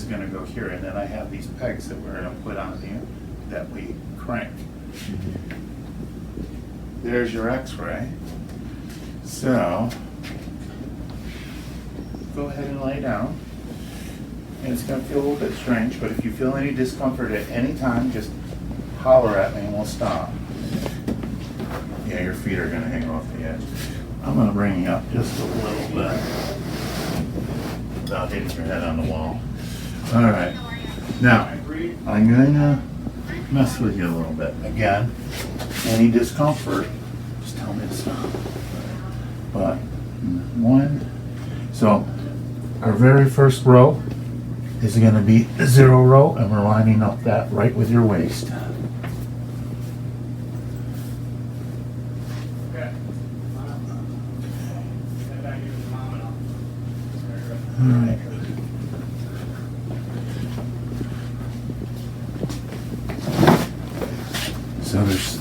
gonna go here, and then I have these pegs that we're gonna put on the, that we crank. There's your x-ray. So, go ahead and lay down. And it's gonna feel a little bit strange, but if you feel any discomfort at any time, just holler at me and we'll stop. Yeah, your feet are gonna hang off the edge. I'm gonna bring you up just a little bit without hitting your head on the wall. All right. Now, I'm gonna mess with you a little bit. Again, any discomfort, just tell me to stop. But one, so our very first row is going to be a 0 row, and we're lining up that right with your waist. Okay. All right. So there's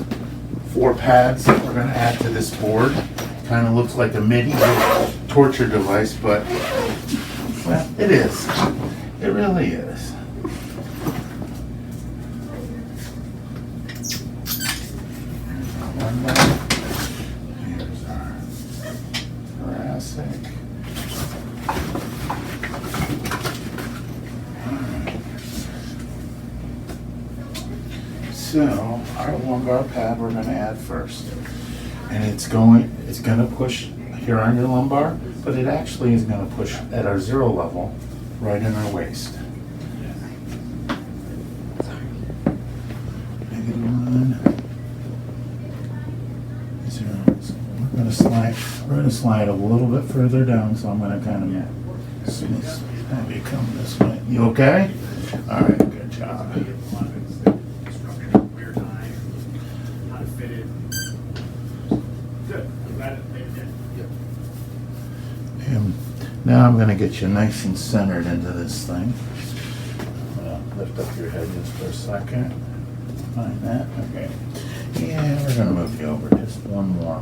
4 pads that we're going to add to this board. Kind of looks like a medieval torture device, but well, it is. It really is. One more. Here's our thoracic. So our lumbar pad we're going to add first, and it's going to push here on your lumbar, but it actually is going to push at our 0 level right in our waist. -1, 0. So we're going to slide a little bit further down, so I'm going to kind of have you come this way. You okay? All right, good job. And now I'm going to get you nice and centered into this thing. I'm going to lift up your head just for a second. Find that. Okay. Yeah, we're going to move you over just one more.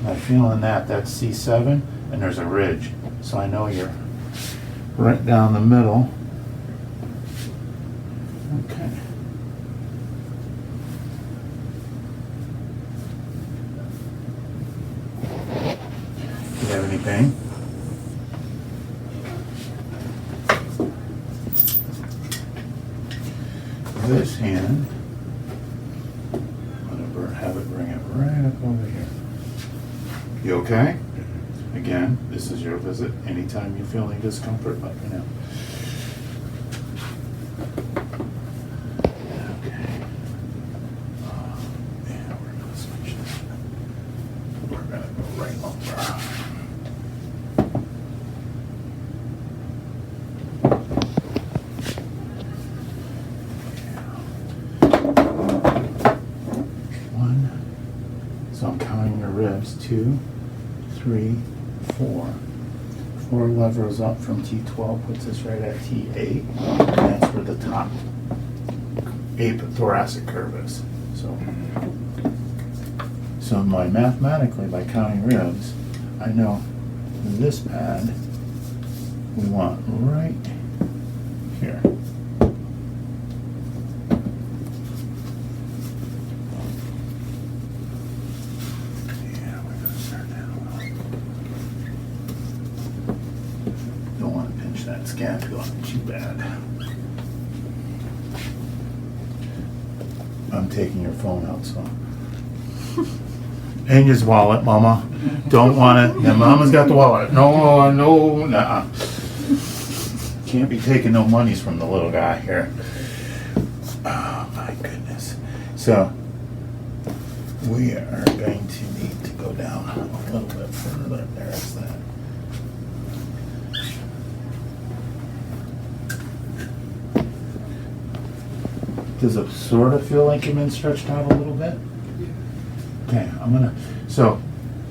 I'm feeling that's C7, and there's a ridge. So I know you're right down the middle. Okay. Do you have any pain? This hand, I'm going to have it bring it right up over here. You okay? Again, this is your visit. Anytime you feel any discomfort, let me know. Okay. Yeah, we're going to switch this. We're going to go right lumbar. So I'm counting your ribs. 2, 3, 4. 4 levers up from T12 puts us right at T8. And that's where the top thoracic curve is. So mathematically, by counting ribs, I know this pad we want right here. That scapula too bad. I'm taking your phone out, so. And his wallet, Mama. Don't want it. Yeah, Mama's got the wallet. No, nah. Can't be taking no monies from the little guy here. Oh my goodness. So we are going to need to go down a little bit further. There's that. Does it sort of feel like you've been stretched out a little bit? Okay, so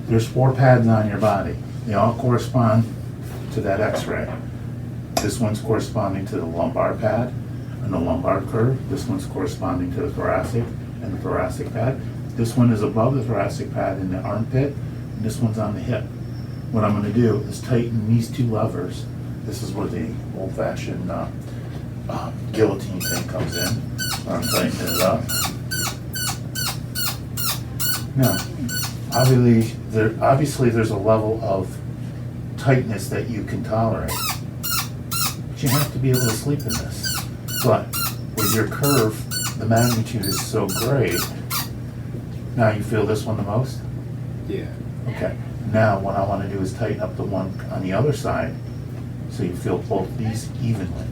there's 4 pads on your body. They all correspond to that x-ray. This one's corresponding to the lumbar pad and the lumbar curve. This one's corresponding to the thoracic and the thoracic pad. This one is above the thoracic pad in the armpit, and this one's on the hip. what I'm gonna do is tighten these two levers. This is where the old-fashioned guillotine thing comes in. I'm tightening it up. Now, obviously there's a level of tightness that you can tolerate. But you have to be able to sleep in this. But with your curve, the magnitude is so great. Now you feel this one the most? Yeah. Okay. Now what I want to do is tighten up the one on the other side so you feel both these evenly.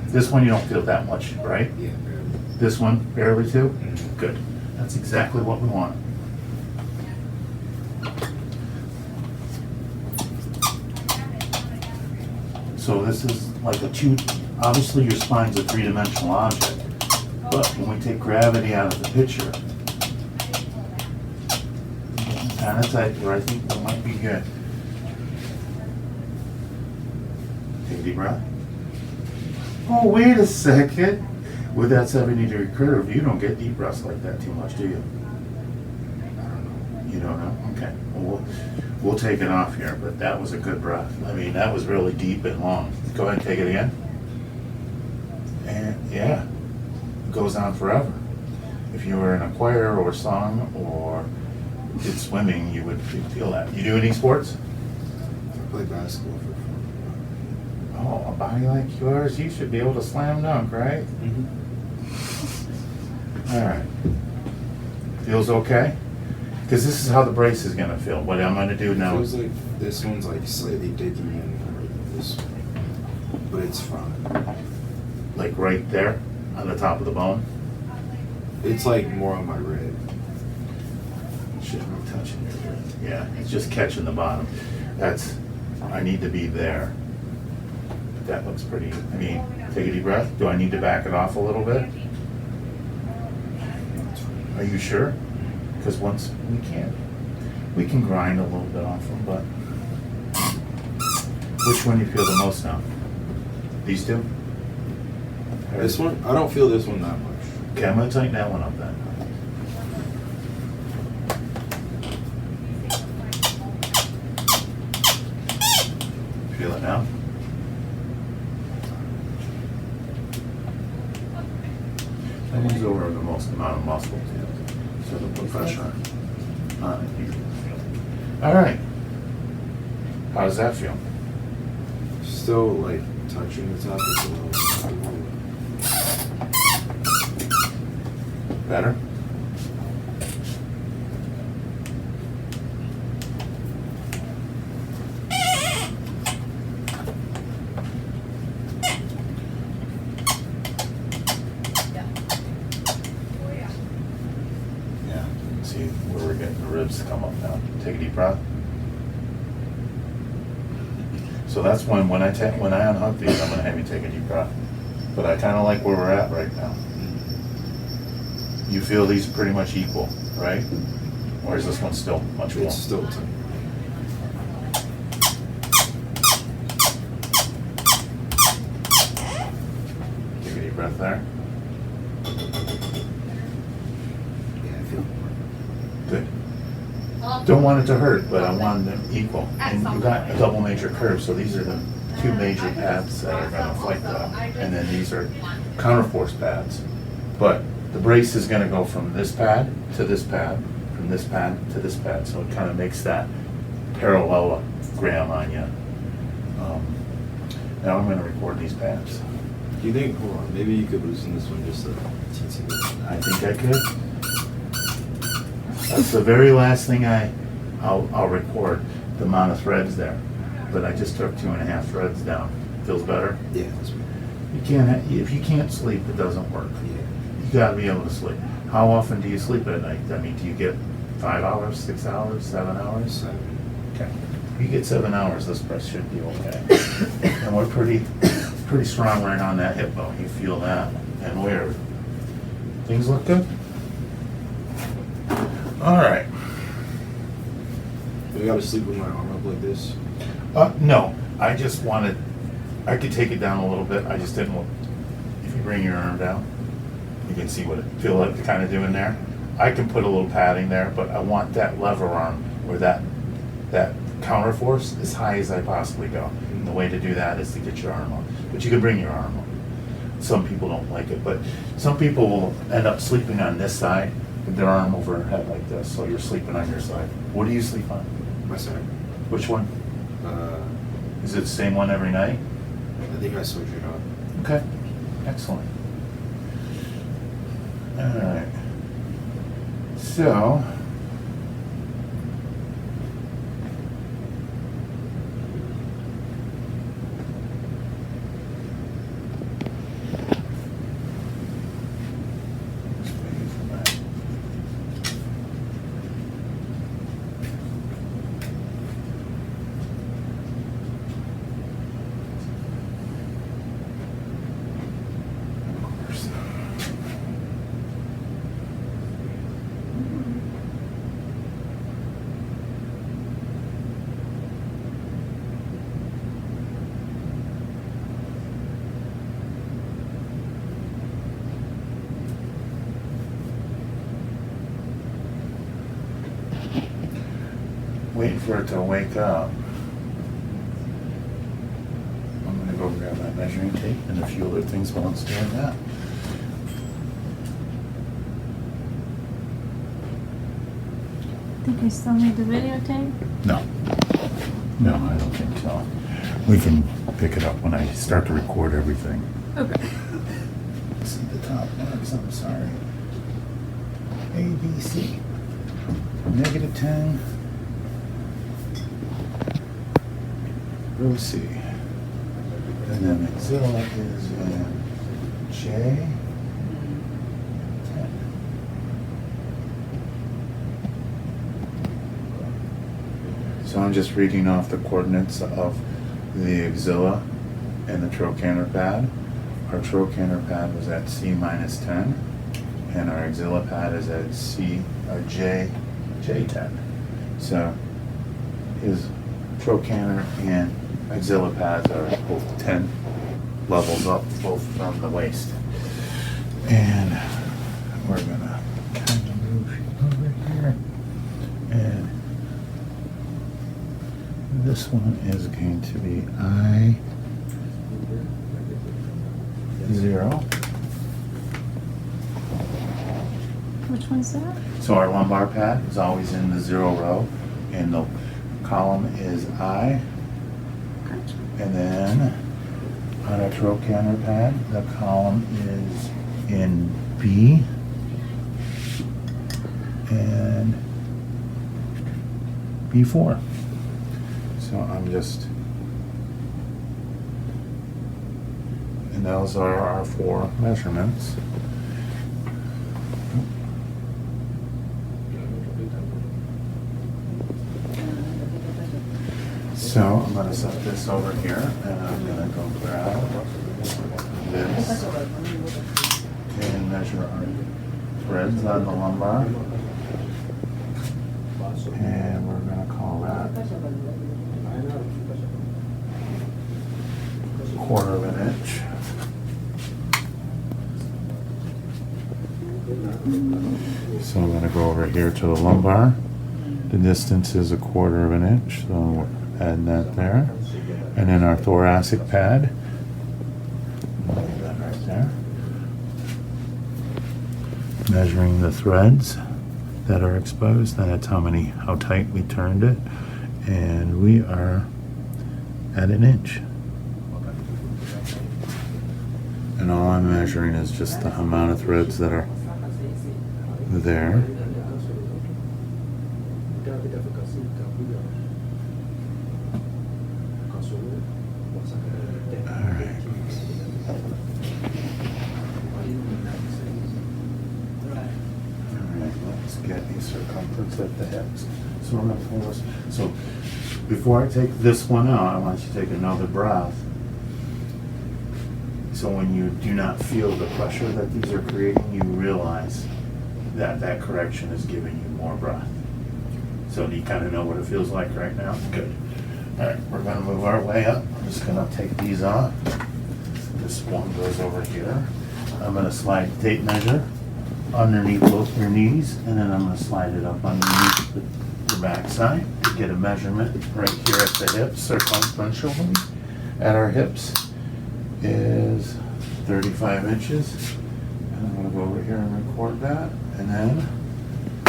This one you don't feel that much, right? Yeah, barely. This one barely too? Mhm. Good. That's exactly what we want. So this is like obviously your spine's a three-dimensional object, but when we take gravity out of the picture, kind of tight where I think we might be good. Take a deep breath. Oh, wait a second. With that 70-degree curve, you don't get deep breaths like that too much, do you? I don't know. You don't know? Okay. Well, we'll take it off here, but that was a good breath. I mean, that was really deep and long. Go ahead and take it again. And yeah, it goes on forever. If you were in a choir or song or did swimming, you would feel that. You do any sports? I played basketball for fun. Oh, a body like yours, you should be able to slam dunk, right? Mm-hmm. All right. Feels okay? Because this is how the brace is going to feel. What I'm going to do now Feels like this one's like slightly digging in more than this one, but it's fine. like right there on the top of the bone. It's like more on my rib. Shouldn't be touching your rib. Yeah, it's just catching the bottom. I need to be there. That looks pretty, I mean, take a deep breath. Do I need to back it off a little bit? Are you sure? Because once we can grind a little bit off them, but which one do you feel the most now? These two? This one? I don't feel this one that much. Okay, I'm gonna tighten that one up then. Feel it now? That one's over the most amount of muscle too, so it'll put pressure on it. All right. How does that feel? Still like touching the top as well. Better? Yeah, see where we're getting the ribs to come up now. Take a deep breath. So that's when I unhook these, I'm gonna have you take a deep breath. But I kinda like where we're at right now. You feel these pretty much equal, right? Or is this one still much more? It's still tight. Take a deep breath there. Yeah, I feel Good. Don't want it to hurt, but I want them equal. And you got a double major curve, so these are the two major pads that are gonna fight that. And then these are counterforce pads. But the brace is gonna go from this pad to this pad, from this pad to this pad, so it kind of makes that parallelogram on you. Now I'm gonna record these pads. Do you think, hold on, maybe you could loosen this one just a teensy bit? I think I could. That's the very last thing I'll record, the amount of threads there. But I just took 2.5 threads down. Feels better? Yeah, that's right. If you can't sleep, it doesn't work. Yeah. You gotta be able to sleep. How often do you sleep at night? I mean, do you get 5 hours, 6 hours, 7 hours? 7. Okay. If you get 7 hours, this press should be okay. And we're pretty strong right on that hip bone. You feel that. And where? Things look good? All right. Do I gotta sleep with my arm up like this? No, I just wanted, I could take it down a little bit. I just didn't want, if you bring your arm down, you can see what it feel like kind of doing there. I can put a little padding there, but I want that lever arm where that that counter force as high as I possibly go. And the way to do that is to get your arm up. But you can bring your arm up. Some people don't like it, but some people will end up sleeping on this side with their arm overhead like this, so you're sleeping on your side. What do you sleep on? My side. Which one? Uh, Is it the same one every night? I think I switched it up. Okay, excellent. All right. So, waiting for it to wake up. I'm gonna go grab my measuring tape and a few other things while it's doing that. Think I still need the videotape? No. No, I don't think so. We can pick it up when I start to record everything. Okay. See the top marks, I'm sorry. A, B, C. -10. Row C. And then Axilla is in J. 10. So I'm just reading off the coordinates of the axilla and the trochanter pad. Our trochanter pad was at C -10, and our axilla pad is at J10. So his trochanter and axilla pads are both 10 levels up, both from the waist. And we're gonna kind of move over here, and this one is going to be I0. Which one's that? So our lumbar pad is always in the 0 row, and the column is I. Gotcha. And then on our trochanter pad, the column is in B. And B4. So I'm just, and those are our 4 measurements. So I'm going to set this over here, and I'm going to go grab this and measure our threads on the lumbar. And we're going to call that 1/4 inch. So I'm going to go over here to the lumbar. The distance is 1/4 inch, so we're adding that there. And then our thoracic pad, leave that right there. Measuring the threads that are exposed, and that's how tight we turned it. And we are at 1 inch. And all I'm measuring is just the amount of threads that are there. Alright. Alright, let's get a circumference at the hips. So we're going to pull this. So before I take this one out, I want you to take another breath. So when you do not feel the pressure that these are creating, you realize that that correction is giving you more breath. So do you kind of know what it feels like right now? Good. All right, we're going to move our way up. I'm just going to take these off. This one goes over here. I'm going to slide the tape measure underneath both your knees, and then I'm going to slide it up underneath the your backside. Get a measurement right here at the hips, circumferentially at our hips is 35 inches. And I'm gonna go over here and record that. And then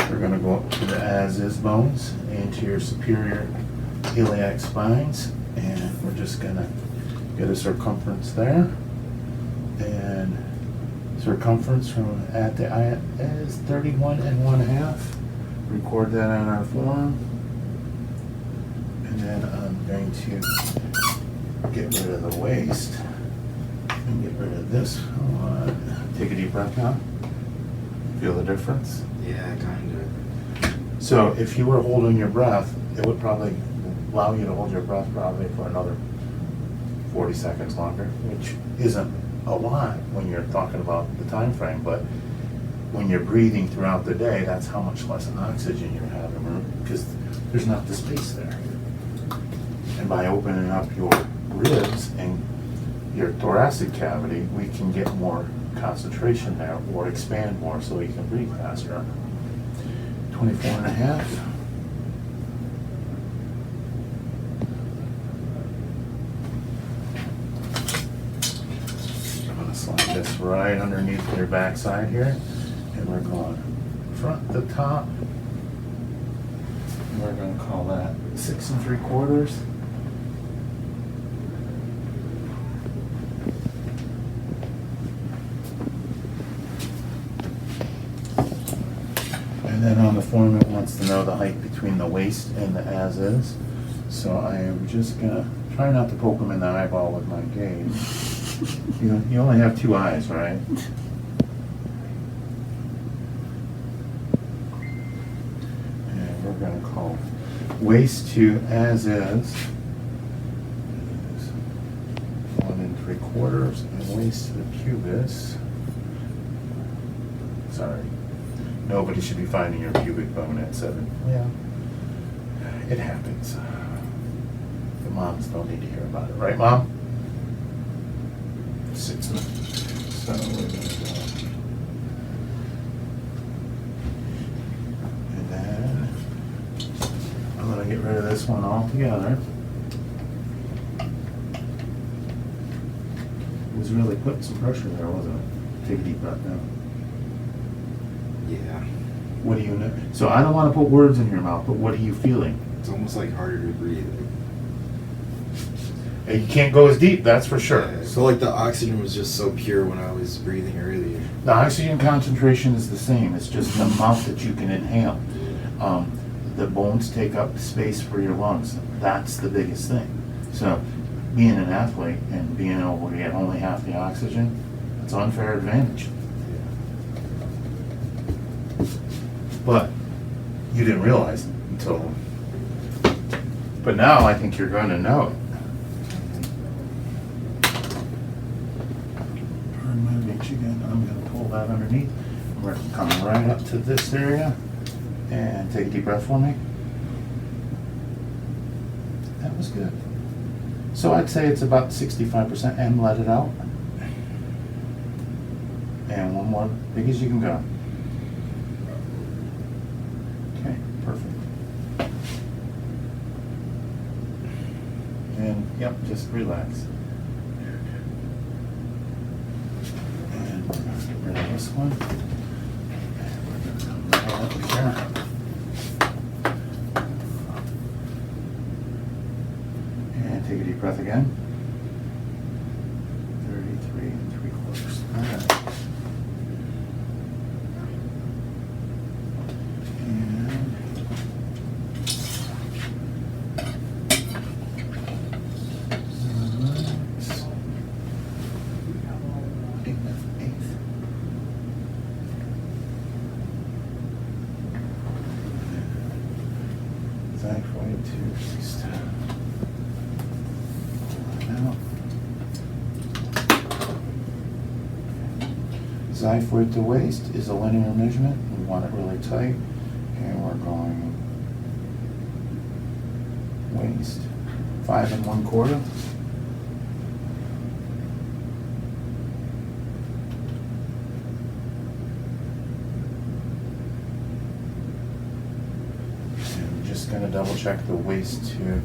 we're gonna go up to the as-is bones, anterior superior iliac spines. And we're just gonna get a circumference there. And circumference from at the eye is 31 1/2. Record that on our form. And then I'm going to get rid of the waist and get rid of this one. Take a deep breath now. Feel the difference? Yeah, kind of. So if you were holding your breath, it would probably allow you to hold your breath probably for another 40 seconds longer, which isn't a lot when you're talking about the time frame, but when you're breathing throughout the day, that's how much less oxygen you're having, because there's not the space there. And by opening up your ribs and your thoracic cavity, we can get more concentration there or expand more so you can breathe faster. 24 1/2. I'm gonna slide this right underneath your backside here. And we're going front to top. And we're gonna call that 6 3/4. And then on the form, it wants to know the height between the waist and the as-is. So I am just gonna try not to poke him in the eyeball with my gaze. You only have 2 eyes, right? And we're gonna call waist to as-is 1 3/4, and waist to the pubis. Sorry. Nobody should be finding your pubic bone at 7. Yeah. It happens. The moms don't need to hear about it, right, Mom? 6. So we're gonna go. And then I'm gonna get rid of this one altogether. It was really putting some pressure there, wasn't it? Take a deep breath now. Yeah. What do you know? So I don't want to put words in your mouth, but what are you feeling? It's almost like harder to breathe. You can't go as deep, that's for sure. Yeah, I feel like the oxygen was just so pure when I was breathing earlier. The oxygen concentration is the same, it's just the amount that you can inhale. The bones take up space for your lungs. That's the biggest thing. So being an athlete and being able to get only half the oxygen, it's an unfair advantage. But you didn't realize it until, but now I think you're going to know it. Turn my reach again. I'm going to pull that underneath. We're coming right up to this area. And take a deep breath for me. That was good. So I'd say it's about 65% and let it out. And one more, big as you can go. Okay, perfect. And yep, just relax. And we're going to get rid of this one. And we're going to come right up here. And take a deep breath again. 33 3/4. All right. Xiphoid to waist is a linear measurement. We want it really tight. And we're going waist 5 1/4. And just just gonna double check the waist to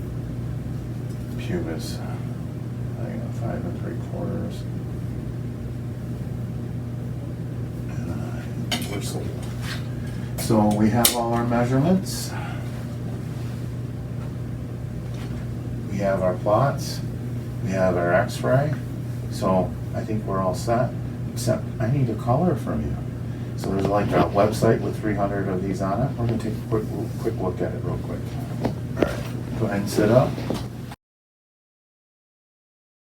pubis. I got 5 3/4. We're sold. So we have all our measurements. We have our plots. We have our x-ray. So I think we're all set, except I need a color from you. So there's like a website with 300 of these on it. We're gonna take a quick look at it real quick. All right, go ahead and sit up.